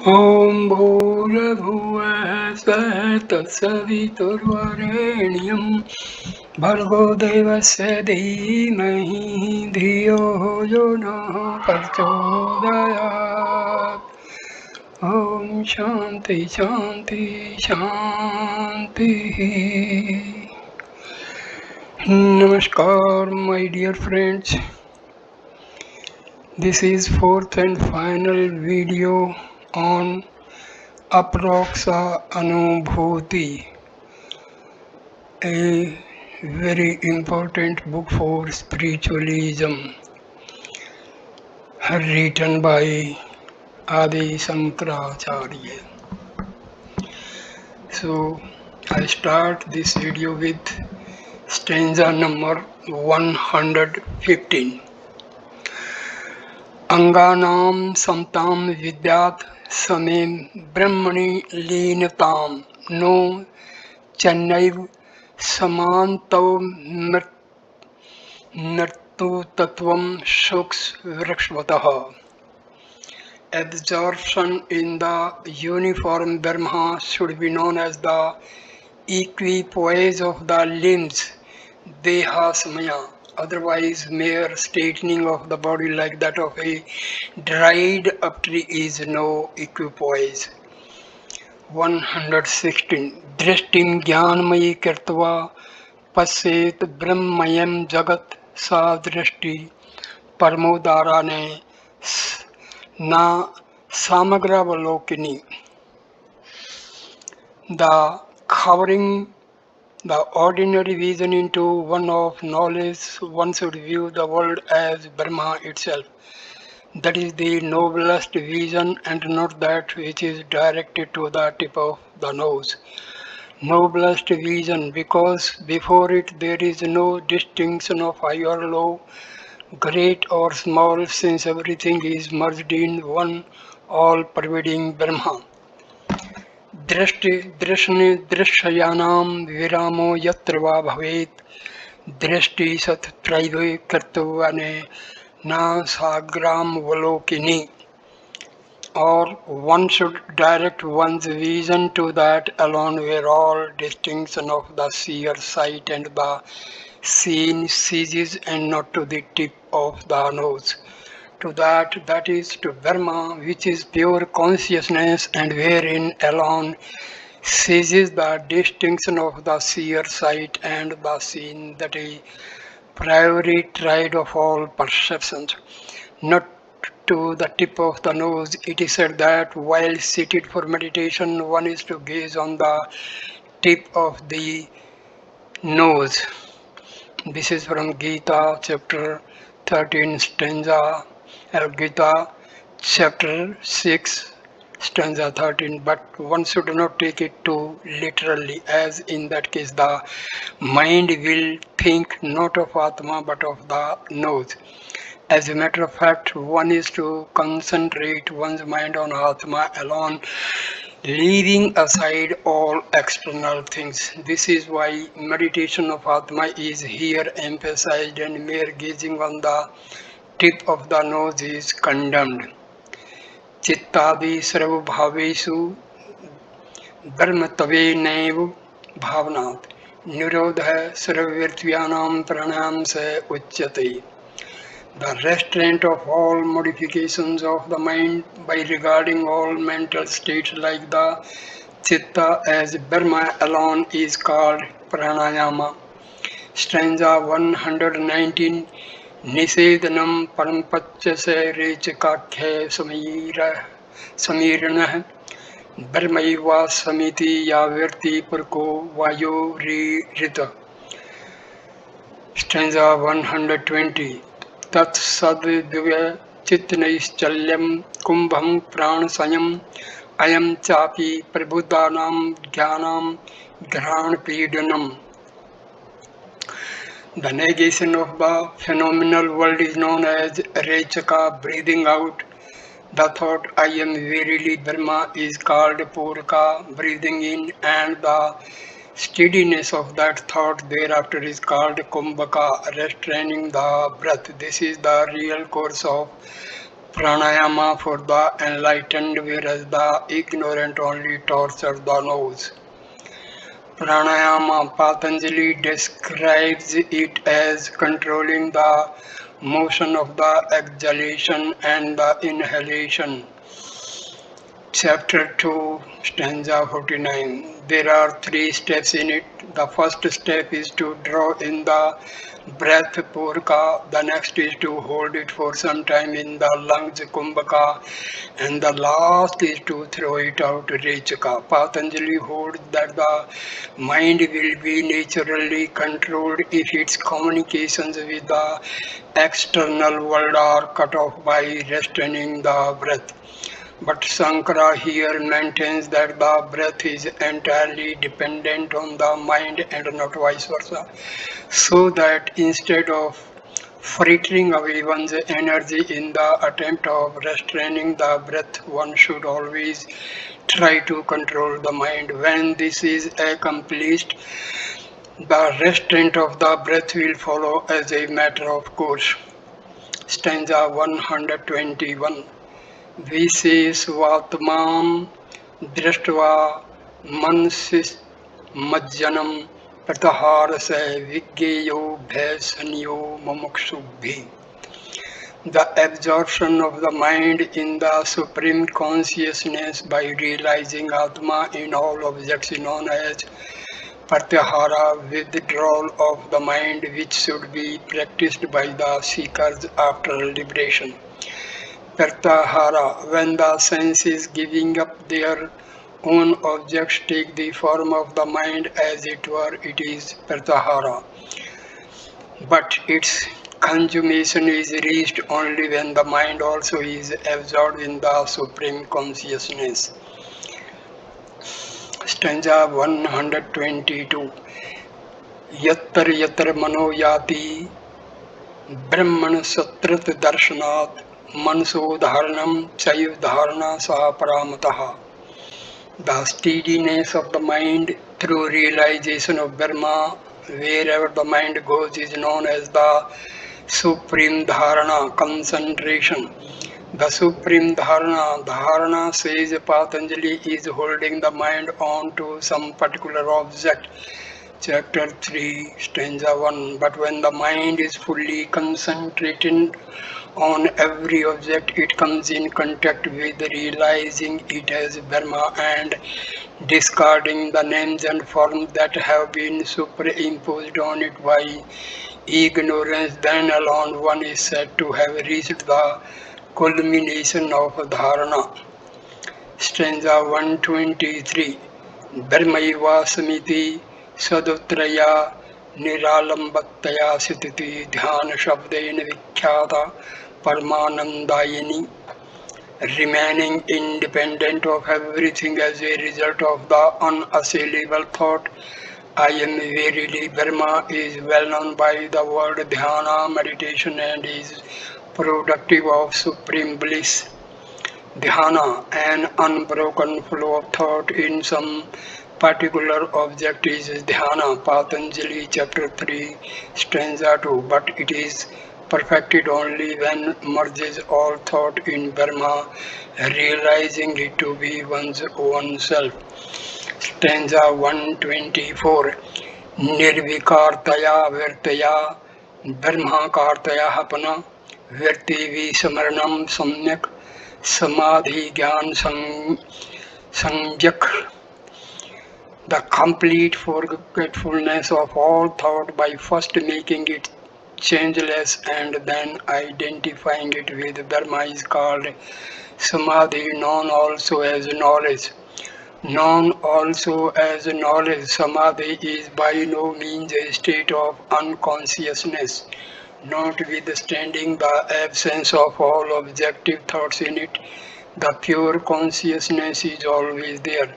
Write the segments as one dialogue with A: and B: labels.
A: ॐ भूर्भुवः स्वः तत्सवितुर्वरेण्यं भर्गो देवस्य धीमहि धियो यो नः प्रचोदयात्। ॐ शान्ति शान्ति शान्तिः। Namaskar, my dear friends. This is fourth and final video on AparokShAnubhUti, a very important book for spiritualism, written by Adi Shankaracharya. So I start this video with stanza number 115. Anganam samtam vidyat samem brahmani linatam no channaiv samantav mrittu tattvam shuks vrakshvatah. Absorption in the uniform Brahma should be known as the equipoise of the limbs, deha samaya. Otherwise, mere straightening of the body like that of a dried up tree is no equipoise. 116. Drishtim jnanmayi kirtva passet brahmayam jagat sa drishti parmodarane na samagravalokini. The covering the ordinary vision into one of knowledge, one should view the world as Brahma itself. That is the noblest vision and not that which is directed to the tip of the nose. Noblest vision because before it there is no distinction of high or low, great or small, since everything is merged in one all-pervading Brahma. दृश्यानां विरामो यत्र वा भवेत् दृष्टि सत्त्रैव कर्तव्यने न साग्रामवलोकिनी. Or one should direct one's vision to that alone where all distinction of the seer sight and the seen ceases, and not to the tip of the nose. To that is to Brahma, which is pure consciousness, and wherein alone ceases the distinction of the seer sight and the seen, that is priori tried of all perceptions. Not to the tip of the nose. It is said that while seated for meditation, one is to gaze on the tip of the nose. This is from Gita chapter 13 stanza, Gita chapter 6 stanza 13, but one should not take it too literally, as in that case the mind will think not of Atma but of the nose. As a matter of fact, one is to concentrate one's mind on Atma alone, leaving aside all external things. This is why meditation of Atma is here emphasized and mere gazing on the tip of the nose is condemned. Chittadi sarva bhavesu dharmatave naiv bhavanat nirodha sarvavirtviyanam pranam se uchyate. The restraint of all modifications of the mind by regarding all mental states like the chitta as Brahma alone is called pranayama. Stanza 119. Nisedanam parampachase rechakakhe samirana Brahmaiva samiti yavirti purko vayo rita. Stanza 120. Tat sadvya chitnaischalям kumbham pranasayam ayam chapi prabhudanam jnanam granpidanam. The negation of the phenomenal world is known as Rechaka, breathing out. The thought I am verily Brahma is called Puraka, breathing in, and the steadiness of that thought thereafter is called Kumbhaka, restraining the breath. This is the real course of Pranayama for the enlightened, whereas the ignorant only torture the nose. Pranayama, Patanjali describes it as controlling the motion of the exhalation and the inhalation. Chapter 2, stanza 49. There are three steps in it. The first step is to draw in the breath purka, the next is to hold it for some time in the lungs kumbhaka, and the last is to throw it out rechaka. Patanjali holds that the mind will be naturally controlled if its communications with the external world are cut off by restraining the breath. But Shankara here maintains that the breath is entirely dependent on the mind and not vice versa, so that instead of frittering away one's energy in the attempt of restraining the breath, one should always try to control the mind. When this is accomplished, the restraint of the breath will follow as a matter of course. Stanza 121. विशेषवात्मां दृष्ट्वा मनसिमज्जनं प्रतहारस विज्ञेयो भयसन्यो मुमुक्षुभिः. The absorption of the mind in the supreme consciousness by realizing Atma in all objects is known as pratyahara, withdrawal of the mind, which should be practiced by the seekers after liberation. Pratyahara, when the senses giving up their own objects take the form of the mind as it were, it is pratyahara. But its consummation is reached only when the mind also is absorbed in the supreme consciousness. Stanza 122. Yatra yatra mano yati brahman satrat darshanat manso dharanam chaiv dharana saha paramataha. The steadiness of the mind through realization of Brahma, wherever the mind goes, is known as the supreme dharana, concentration. The supreme dharana says Patanjali, is holding the mind on to some particular object. Chapter 3, stanza 1. But when the mind is fully concentrated on every object, it comes in contact with realizing it as Brahma and discarding the names and forms that have been superimposed on it by ignorance. Then alone one is said to have reached the culmination of dharana. Stanza 123. Brahmaiva samiti sadutraya niralambattaya sititi dhyana shabdena vikhyata parmanandayini. Remaining independent of everything as a result of the unassailable thought, I am verily Brahma, is well known by the word dhyana, meditation, and is productive of supreme bliss. Dhyana, an unbroken flow of thought in some particular object, is dhyana. Patanjali chapter 3, stanza 2. But it is perfected only when merges all thought in Brahma, realizing it to be one's own self. Stanza 124. Nirvikartaya virtaya brahmakartaya hapana virti visamaranam samyak samadhi gyan sanjak. The complete forgetfulness of all thought by first making it changeless and then identifying it with Brahma is called samadhi, known also as knowledge. Known also as knowledge, samadhi is by no means a state of unconsciousness, notwithstanding the absence of all objective thoughts in it. The pure consciousness is always there.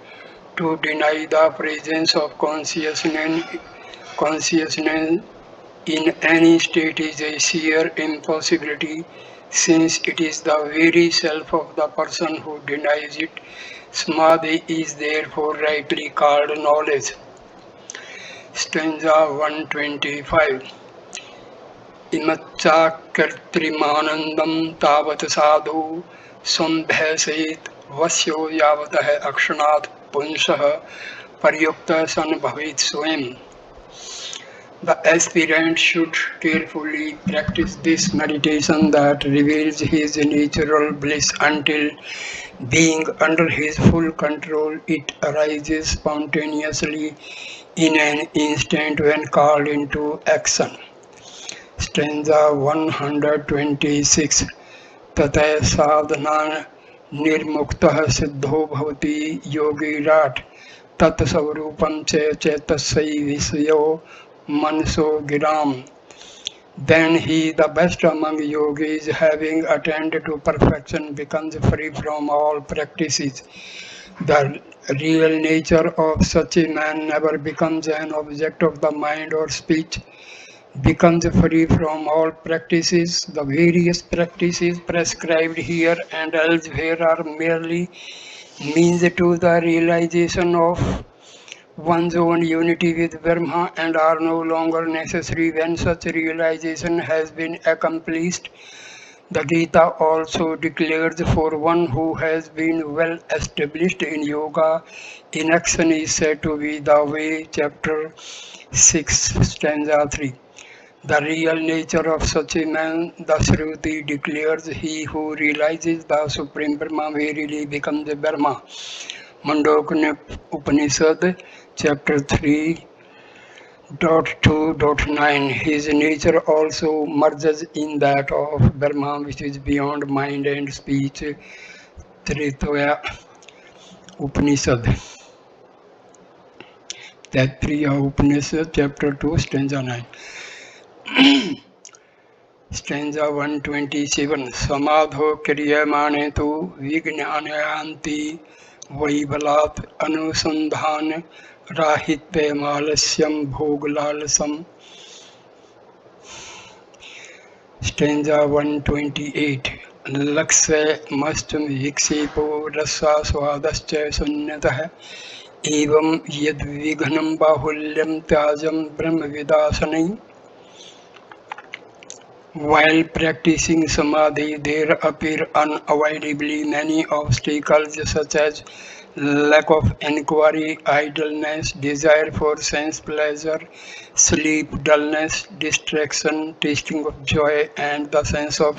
A: To deny the presence of consciousness in any state is a sheer impossibility, since it is the very self of the person who denies it. Samadhi is therefore rightly called knowledge. Stanza 125. इमच्चाकृत्रिमानन्दं तावत् साधु संभयसेत् वश्यो यावतः अक्षणात् पुंसः पर्युक्तः सन् भवेत् स्वयं. The aspirant should carefully practice this meditation that reveals his natural bliss until, being under his full control, it arises spontaneously in an instant when called into action. Stanza 126. Tatay sadhana nirmuktah siddho bhavati yogirat tat savrupam chetasai visyo manso giram. Then he, the best among yogis, having attained to perfection, becomes free from all practices. The real nature of such a man never becomes an object of the mind or speech, becomes free from all practices. The various practices prescribed here and elsewhere are merely means to the realization of one's own unity with Brahma and are no longer necessary when such realization has been accomplished. The Gita also declares, for one who has been well established in yoga, inaction is said to be the way, chapter 6, stanza 3. The real nature of such a man, the Shruti declares, he who realizes the Supreme Brahma verily becomes Brahma. Mandokya Upanishad, chapter 3.2.9. His nature also merges in that of Brahma, which is beyond mind and speech. Tretaya Upanishad. Taittiriya Upanishad, chapter 2, stanza 9. Stanza 127. Samadho kriyamane tu vignanayanti vaibalat anusandhan rahitve malasyam bhoglalasam. Stanza 128. Laksya mastam vikshepo rasa swadascha sunyatah evam yad vighanam bahulyam tyajam brahmavidasanai. While practicing samadhi, there appear unavoidably many obstacles such as lack of inquiry, idleness, desire for sense pleasure, sleep, dullness, distraction, tasting of joy, and the sense of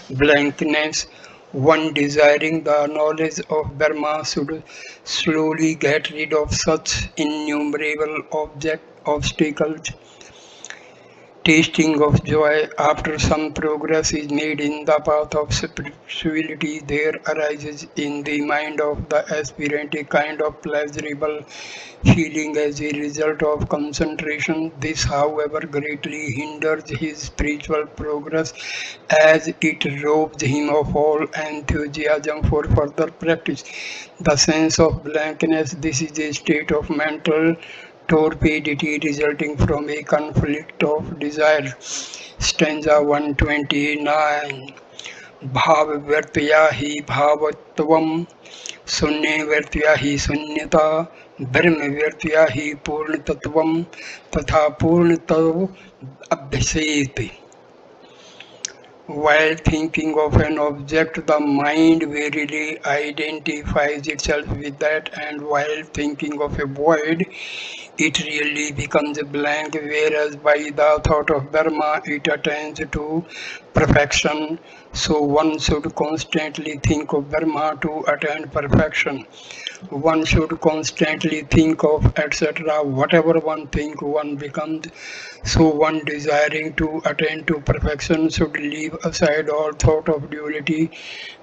A: blankness. One desiring the knowledge of Brahma should slowly get rid of such innumerable obstacles. Tasting of joy. After some progress is made in the path of spirituality, there arises in the mind of the aspirant a kind of pleasurable feeling as a result of concentration. This, however, greatly hinders his spiritual progress as it robs him of all enthusiasm for further practice. The sense of blankness. This is a state of mental torpidity resulting from a conflict of desire. Stanza 129. Bhav vertya hi bhavatvam, sunne vertya hi sunyata, brahma vertya hi purnatattvam, tatha purnatav abhiseti. While thinking of an object, the mind verily identifies itself with that, and while thinking of a void, it really becomes a blank, whereas by the thought of Brahma, it attains to perfection. So one should constantly think of Brahma to attain perfection. One should constantly think of etc. Whatever one thinks, one becomes. So one desiring to attain to perfection should leave aside all thought of duality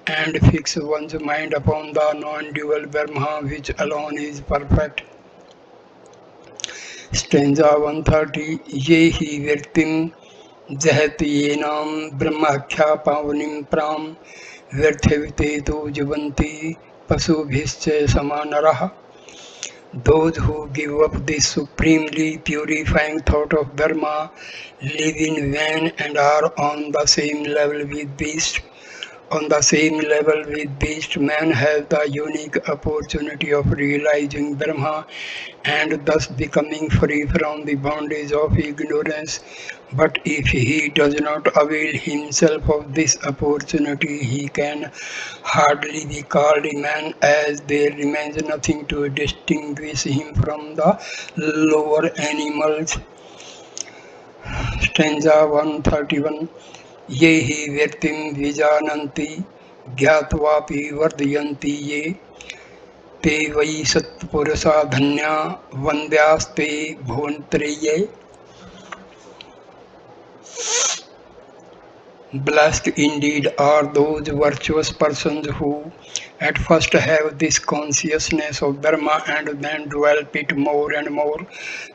A: and fix one's mind upon the non-dual Brahma, which alone is perfect. Stanza 130. Ye hi virtim jahati yenam brahmakhya pavanim pram virthavite tu jivanti pasubhischa samanaraha. Those who give up this supremely purifying thought of Dharma live in vain and are on the same level with beasts. On the same level with beast, man has the unique opportunity of realizing Brahma and thus becoming free from the bondage of ignorance. But if he does not avail himself of this opportunity, he can hardly be called a man, as there remains nothing to distinguish him from the lower animals. Stanza 131. ये हि व्यक्तिं विजानन्ति ज्ञात्वापि वर्धयन्ति ये ते वै सत्पुरुषा धन्या वन्द्यास्ते भुवनत्रये. Blessed indeed are those virtuous persons who at first have this consciousness of Dharma and then develop it more and more.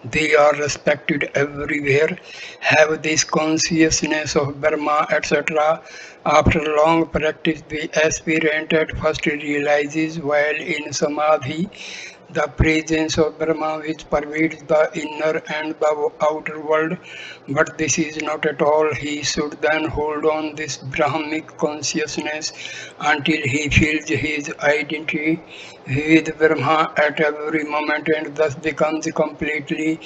A: They are respected everywhere, have this consciousness of Dharma, etc. After long practice, the aspirant at first realizes while in Samadhi the presence of Brahma which pervades the inner and the outer world, but this is not at all. He should then hold on this Brahmic consciousness until he feels his identity with Brahma at every moment and thus becomes completely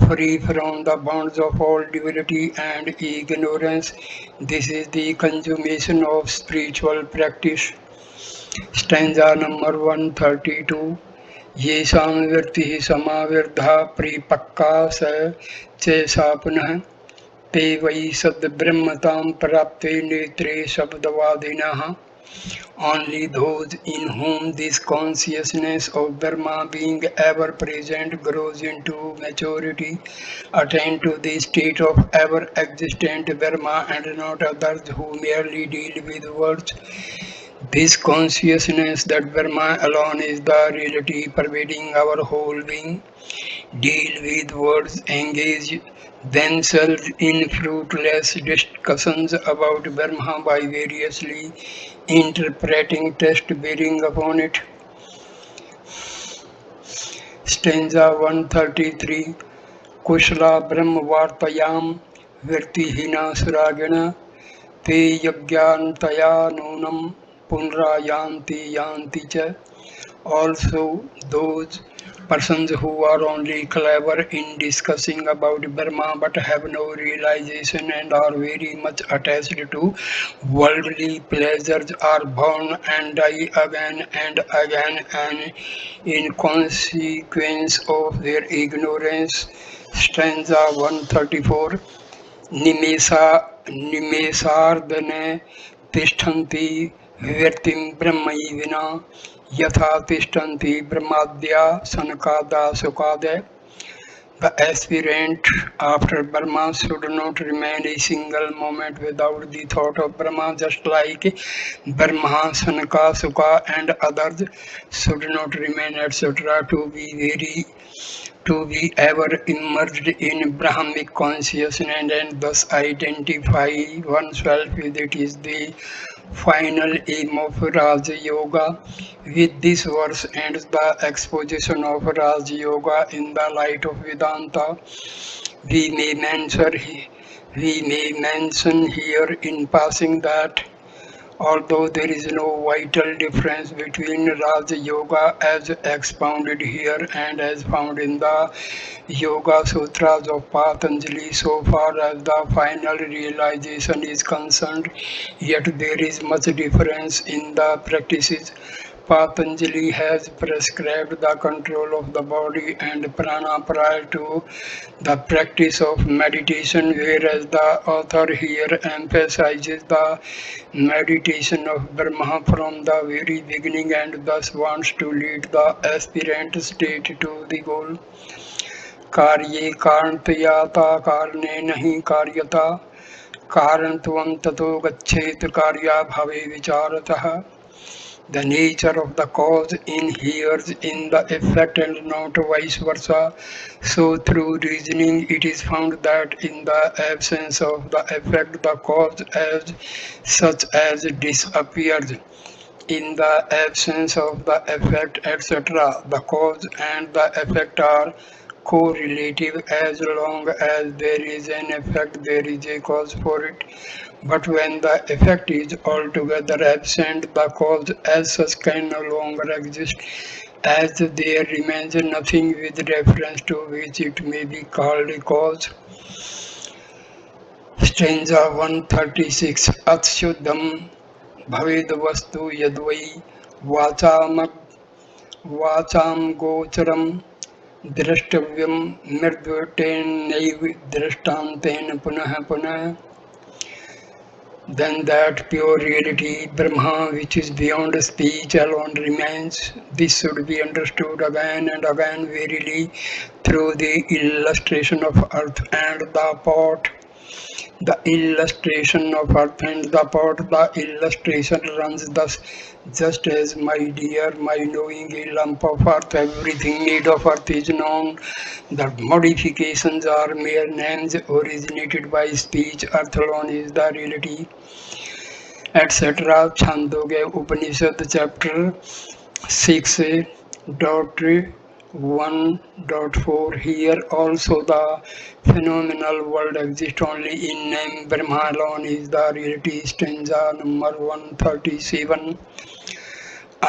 A: free from the bonds of all duality and ignorance. This is the consummation of spiritual practice. Stanza number 132. येषां व्यक्तिः समाविर्धा परिपक्का स चैषा पुनः ते वै सद्ब्रह्मतां प्राप्ते नेत्रे शब्दवादिनः. Only those in whom this consciousness of Dharma being ever present grows into maturity attain to the state of ever existent Dharma and not others who merely deal with words. This consciousness that Brahma alone is the reality pervading our whole being, deal with words, engage themselves in fruitless discussions about Brahma by variously interpreting text bearing upon it. Stanza 133. Kushla Brahmavartayam Virtihina Suragana Te Yagyantaya Nunam Punrayanti Yanti cha. Also, those persons who are only clever in discussing about Brahma but have no realization and are very much attached to worldly pleasures are born and die again and again and in consequence of their ignorance. Stanza 134. निमेषार्दने तिष्ठन्ति व्यक्तिं ब्रह्मैविना यथा तिष्ठन्ति ब्रह्माद्या सनकादासुकादय. The aspirant after Brahma should not remain a single moment without the thought of Brahma, just like Brahma, Sanaka, Sukha and others should not remain, etc. To be ever immersed in Brahmic consciousness and thus identify oneself with it is the final aim of Raja Yoga. With this verse ends the exposition of Raja Yoga in the light of Vedanta. We may mention here in passing that although there is no vital difference between Raja Yoga as expounded here and as found in the Yoga Sutras of Patanjali so far as the final realization is concerned, yet there is much difference in the practices. Patanjali has prescribed the control of the body and prana prior to the practice of meditation, whereas the author here emphasizes the meditation of Brahma from the very beginning and thus wants to lead the aspirant state to the goal. कार्ये कारणतयाता कारणे नहि कार्यता कारणत्वं ततो गच्छेत कार्याभावे विचारतः. The nature of the cause inheres in the effect and not vice versa. So through reasoning it is found that in the absence of the effect the cause as such as disappears. In the absence of the effect, etc., the cause and the effect are correlative. As long as there is an effect, there is a cause for it. But when the effect is altogether absent, the cause as such can no longer exist, as there remains nothing with reference to which it may be called a cause. Stanza 136. Atshuddham bhaved vastu yadvai vacham gocharam drashtavyam mridvaten naiv drashtanten punah punah. Then that pure reality, Brahma, which is beyond speech, alone remains. This should be understood again and again verily through the illustration of earth and the pot. The illustration of earth and the pot, the illustration runs thus: just as, my dear, my knowing a lump of earth, everything made of earth is known. The modifications are mere names originated by speech. Earth alone is the reality, etc. Chandogya Upanishad chapter 6.1.4. Here also the phenomenal world exists only in name. Brahma alone is the reality. Stanza number 137.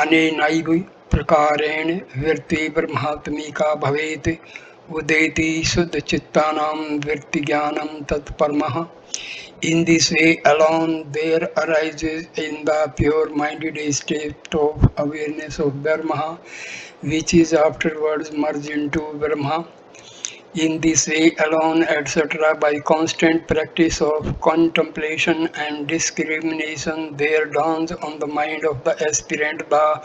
A: अनेनैव प्रकारेण वृत्ति ब्रह्मात्मिका भवेत् उदेति शुद्धचित्तानां वृत्तिज्ञानं तत्परमः. In this way alone there arises in the pure-minded a state of awareness of Brahma, which is afterwards merged into Brahma. In this way alone, etc., by constant practice of contemplation and discrimination, there dawns on the mind of the aspirant the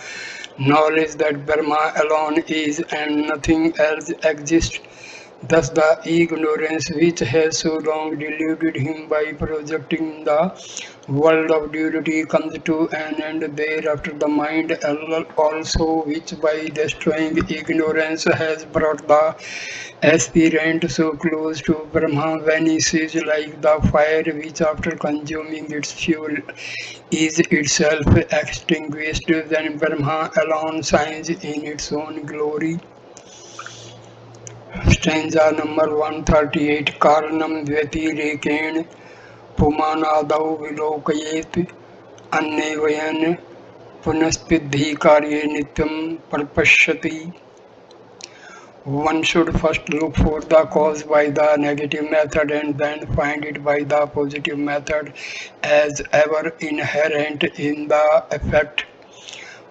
A: knowledge that Brahma alone is and nothing else exists. Thus the ignorance which has so long deluded him by projecting the world of duality comes to an end. Thereafter the mind also, which by destroying ignorance has brought the aspirant so close to Brahma, vanishes like the fire which after consuming its fuel is itself extinguished. Then Brahma alone shines in its own glory. Stanza number 138. Karanam vyatirekena pumanadau vilokayet annevayan punaspidhi karye nityam parpashyati. One should first look for the cause by the negative method and then find it by the positive method, as ever inherent in the effect.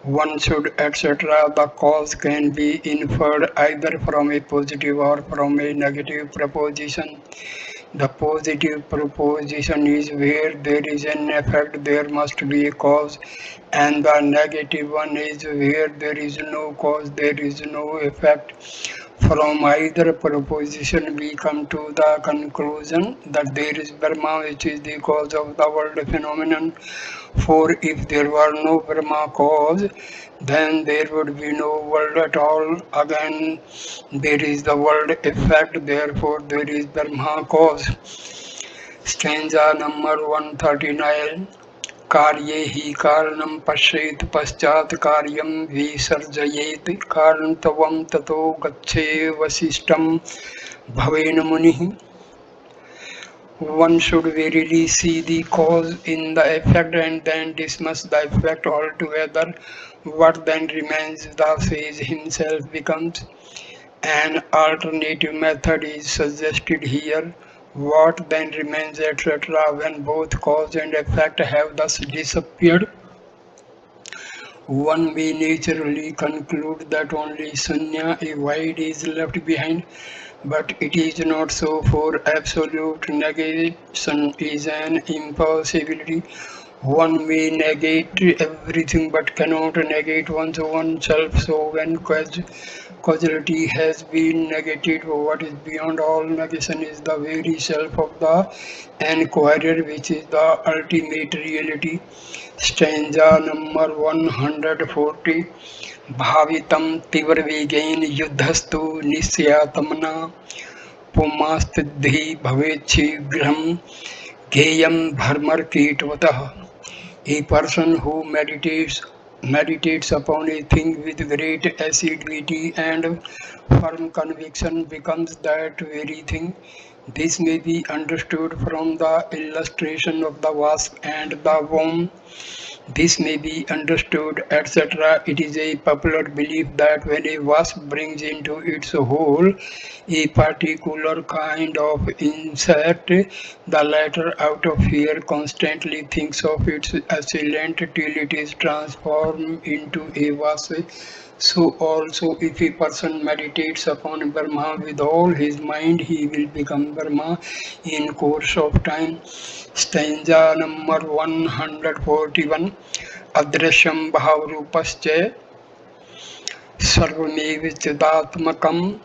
A: One should, etc. The cause can be inferred either from a positive or from a negative proposition. The positive proposition is where there is an effect, there must be a cause, and the negative one is where there is no cause, there is no effect. From either proposition we come to the conclusion that there is Brahma, which is the cause of the world phenomenon. For if there were no Brahma cause, then there would be no world at all. Again, there is the world effect, therefore there is Brahma cause. Stanza number 139. कार्ये हि कारणं पश्येत् पश्चात् कार्यं विसर्जयेत् कारणत्वं ततो गच्छे वसिष्ठं भवेन मुनिः. One should verily see the cause in the effect and then dismiss the effect altogether. What then remains, the sage himself becomes. An alternative method is suggested here. What then remains, etc., when both cause and effect have thus disappeared? One may naturally conclude that only sunya, a void, is left behind, but it is not so, for absolute negation is an impossibility. One may negate everything but cannot negate one's own self. So when causality has been negated, what is beyond all negation is the very self of the enquirer, which is the ultimate reality. Stanza number 140. Bhavitam tivarvegain yuddhastu nisyatamna pumastiddhi bhavechigram geyam bharmar kitvatah. A person who meditates upon a thing with great assiduity and firm conviction becomes that very thing. This may be understood from the illustration of the wasp and the worm. This may be understood, etc. It is a popular belief that when a wasp brings into its hole a particular kind of insect, the latter, out of fear, constantly thinks of its assailant till it is transformed into a wasp. So also, if a person meditates upon Brahma with all his mind, he will become Brahma in course of time. Stanza number 141. Adrishyam bhavarupascha sarvamev chidatmakam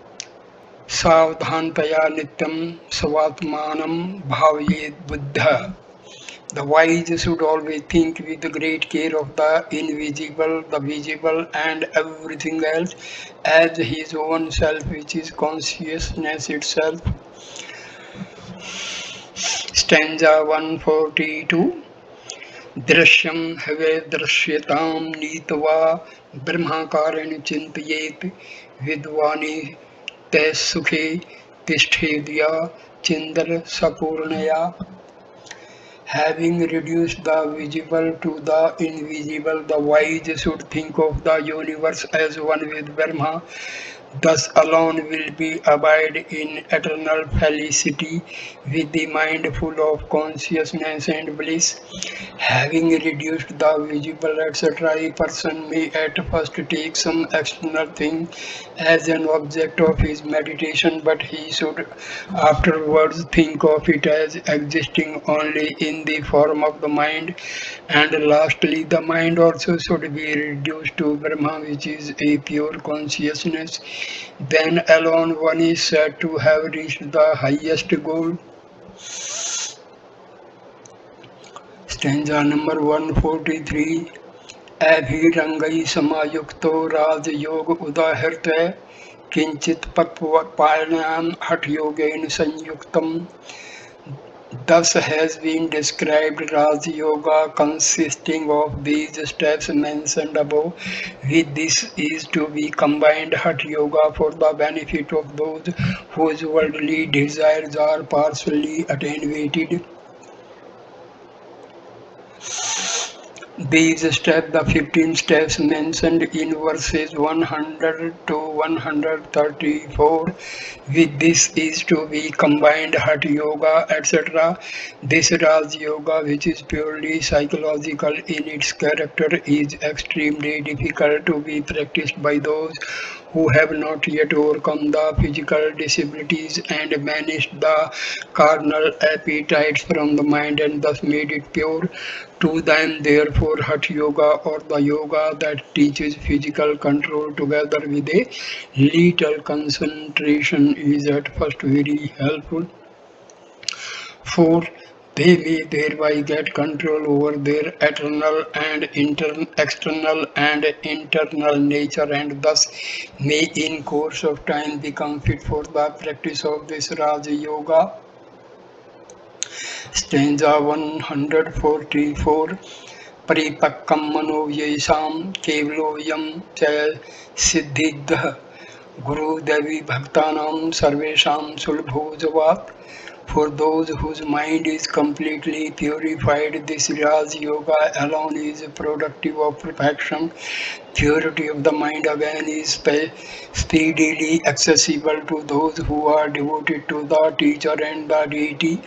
A: savdhantaya nityam svatmanam bhavayet buddha. The wise should always think with great care of the invisible, the visible, and everything else as his own self, which is consciousness itself. Stanza 142. Drishyam have drishyatam nitva brahmakaran chintayet vidvani te sukhe tisthedya chindra sapurnaya. Having reduced the visible to the invisible, the wise should think of the universe as one with Brahma. Thus alone will be abide in eternal felicity with the mind full of consciousness and bliss. Having reduced the visible, etc., a person may at first take some external thing as an object of his meditation, but he should afterwards think of it as existing only in the form of the mind. And lastly, the mind also should be reduced to Brahma, which is a pure consciousness. Then alone one is said to have reached the highest goal. Stanza number 143. Abhirangai samayukto rajyog udahirte kinchit patpayanam hat yogain sanyuktam. Thus has been described Raj Yoga, consisting of these steps mentioned above. With this is to be combined Hatha Yoga for the benefit of those whose worldly desires are partially attenuated. These steps, the 15 steps mentioned in verses 100 to 134, with this is to be combined Hatha Yoga, etc. This Raj Yoga, which is purely psychological in its character, is extremely difficult to be practiced by those who have not yet overcome the physical disabilities and banished the carnal appetites from the mind and thus made it pure. To them, therefore, Hatha Yoga, or the yoga that teaches physical control together with a little concentration, is at first very helpful. For they may thereby get control over their eternal and external and internal nature, and thus may in course of time become fit for the practice of this Raja Yoga. Stanza 144. परिपक्वं मनो येषां केवलोऽयं च सिद्धिदः गुरुदेवी भक्तानां सर्वेषां सुलभोजवात्. For those whose mind is completely purified, this Raj Yoga alone is productive of perfection. Purity of the mind again is speedily accessible to those who are devoted to the teacher and the deity.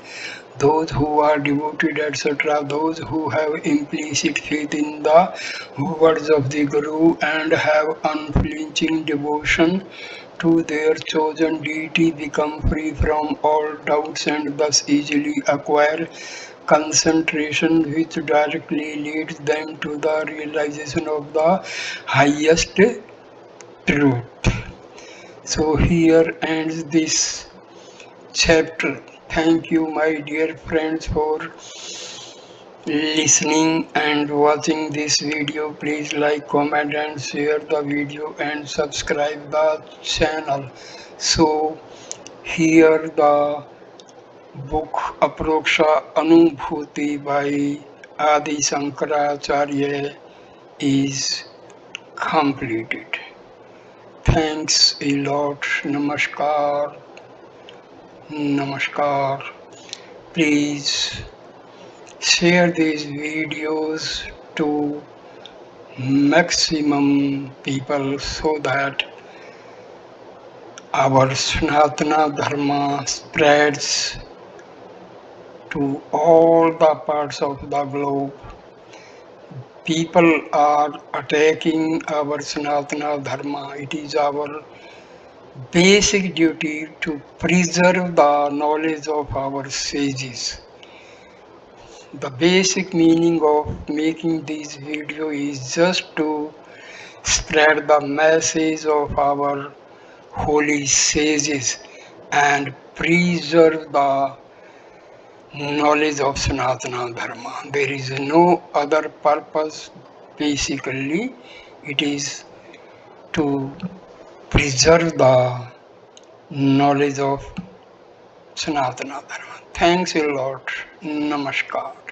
A: Those who are devoted, etc., those who have implicit faith in the words of the Guru and have unflinching devotion to their chosen deity, become free from all doubts and thus easily acquire concentration, which directly leads them to the realization of the highest truth. So here ends this chapter. Thank you, my dear friends, for listening and watching this video. Please like, comment, and share the video and subscribe the channel. So here the book AparokShAnubhUti by Adi Shankaracharya is completed. Thanks a lot. Namaskar. Namaskar. Please share these videos to maximum people so that our Sanatana Dharma spreads to all the parts of the globe. People are attacking our Sanatana Dharma. It is our basic duty to preserve the knowledge of our sages. The basic meaning of making this video is just to spread the message of our holy sages and preserve the knowledge of Sanatana Dharma. There is no other purpose. Basically, it is to preserve the knowledge of Sanatana Dharma. Thanks a lot. Namaskar.